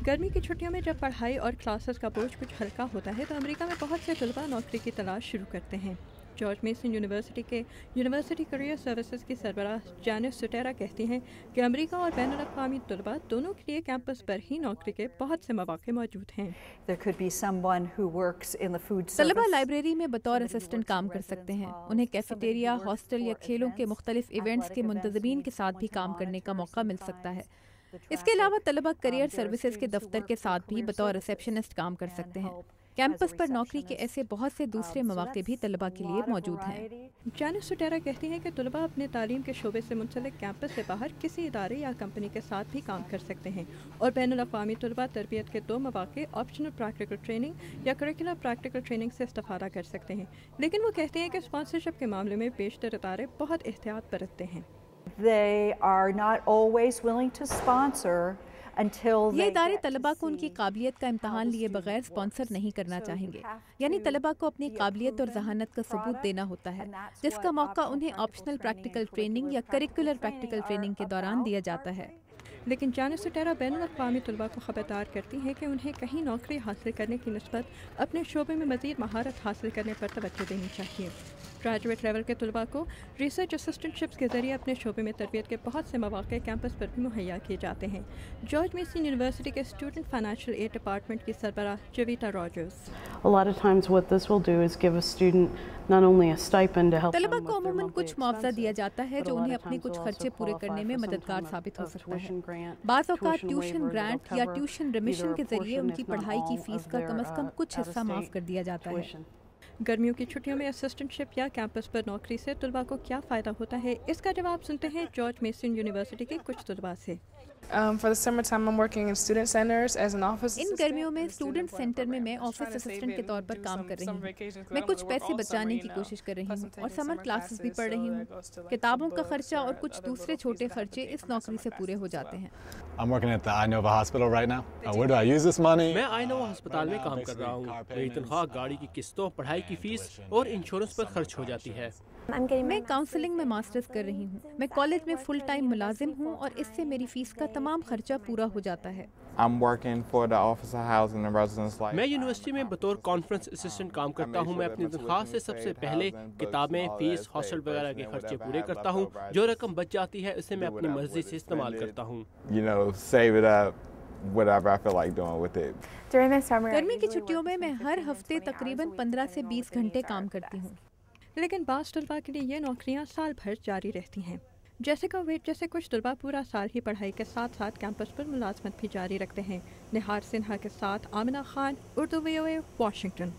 गर्मी की छुट्टियों में जब पढ़ाई और क्लासेस का बोझ कुछ हल्का होता है तो अमेरिका में बहुत से तलबा नौकरी की तलाश शुरू करते हैं। जॉर्ज मेसन यूनिवर्सिटी के यूनिवर्सिटी करियर सर्विसेज की सरबराह जानिस सुटेरा कहती हैं कि अमेरिका और बैनुल अक़वामी तलबा दोनों के लिए कैंपस पर ही नौकरी के बहुत से मौके मौजूद हैं। तलबा लाइब्रेरी में बतौर असिस्टेंट काम कर सकते हैं। उन्हें कैफेटेरिया, हॉस्टल या खेलों के मुख्तलिफ इवेंट्स के मुंतज़मीन के साथ भी काम करने का मौका मिल सकता है। इसके अलावा तलबा करियर सर्विसेज के दफ्तर के साथ भी बतौर रिसेप्शनिस्ट काम कर सकते हैं। कैंपस पर नौकरी के ऐसे बहुत से दूसरे मौके भी तलबा के लिए मौजूद हैं। जानिस सुटेरा कहती हैं कि तलबा अपने तालीम के शोबे से मुंसलिक कैंपस से बाहर किसी इदारे या कंपनी के साथ भी काम कर सकते हैं और बैनुल अक़वामी तलबा तरबियत के 2 मौके ऑप्शनल प्रैक्टिकल ट्रेनिंग या करिकुलर प्रैक्टिकल ट्रेनिंग से इस्तेफादा कर सकते हैं। लेकिन वो कहते हैं कि स्पॉन्सरशिप के मामले में बेशतर इदारे बहुत एहतियात बरतते हैं। ये इदारे तलबा को उनकी काबिलियत का इम्तहान लिए बगैर स्पॉन्सर नहीं करना चाहेंगे। यानी तलबा को अपनी काबिलियत और जहानत का सबूत देना होता है, जिसका मौका उन्हें ऑप्शनल प्रैक्टिकल ट्रेनिंग या करिकुलर प्रैक्टिकल ट्रेनिंग के दौरान दिया जाता है। लेकिन जानिस सुटेरा बैनुल अक़वामी तलबा को खबरदार करती हैं कि उन्हें कहीं नौकरी हासिल करने की निस्बत अपने शोबे में मज़ीद महारत हासिल करने पर तवज्जो देनी चाहिए। ग्रेजुएट लेवल के तलबा को रिसर्च असिस्टेंटशिप्स के जरिए अपने शोबे में तरबियत के बहुत से मौके कैंपस पर भी मुहैया किए जाते हैं। जॉर्ज मेसन यूनिवर्सिटी के स्टूडेंट फाइनेंशियल एड डिपार्टमेंट की सरबराह जवीता रॉजर्स। तलबा को अमूमन कुछ मुआवजा दिया जाता है जो उन्हें अपने कुछ खर्चे पूरे करने में मददगार साबित हो सकता है। बाज़ औक़ात ट्यूशन ग्रांट या ट्यूशन रिमिशन के जरिए उनकी पढ़ाई की फीस का कम से कम कुछ हिस्सा माफ़ कर दिया जाता है। गर्मियों की छुट्टियों में असिस्टेंटशिप या कैंपस पर नौकरी से तलबा को क्या फ़ायदा होता है, इसका जवाब सुनते हैं जॉर्ज मेसन यूनिवर्सिटी के कुछ तलबा से। इन गर्मियों में स्टूडेंट सेंटर में मैं ऑफिस असिस्टेंट के तौर पर काम कर रही हूँ। मैं कुछ पैसे बचाने की कोशिश कर रही हूँ और समर क्लासेस भी पढ़ रही हूँ। किताबों का खर्चा और कुछ दूसरे छोटे खर्चे इस नौकरी से पूरे हो जाते हैं। मैं आइनोवा अस्पताल में काम कर रहा हूँ। मेरी तनख्वाह गाड़ी की किस्तों, पढ़ाई की फीस और इंश्योरेंस पर खर्च हो जाती है। मैं काउंसलिंग में मास्टर्स कर रही हूँ। मैं कॉलेज में फुल टाइम मुलाजिम हूँ और इससे मेरी फीस का तमाम खर्चा पूरा हो जाता है। मैं यूनिवर्सिटी में बतौर कॉन्फ्रेंस असिस्टेंट काम करता हूँ। मैं अपनी तनख्वाह से सबसे पहले किताबें, फीस, हॉस्टल वगैरह के खर्चे पूरे करता हूँ। जो रकम बच जाती है उसे मैं अपनी मर्जी से इस्तेमाल करता हूँ। गर्मी की छुट्टियों में मैं हर हफ्ते तकरीबन 15 से 20 घंटे काम करती हूँ। लेकिन बाज़ तलबा के लिए ये नौकरियाँ साल भर जारी रहती हैं। जैसिका वेट जैसे कुछ तलबा पूरा साल ही पढ़ाई के साथ साथ कैंपस पर मुलाजमत भी जारी रखते हैं। निहार सिन्हा के साथ आमिना खान, उर्दू VOA, वाशिंगटन।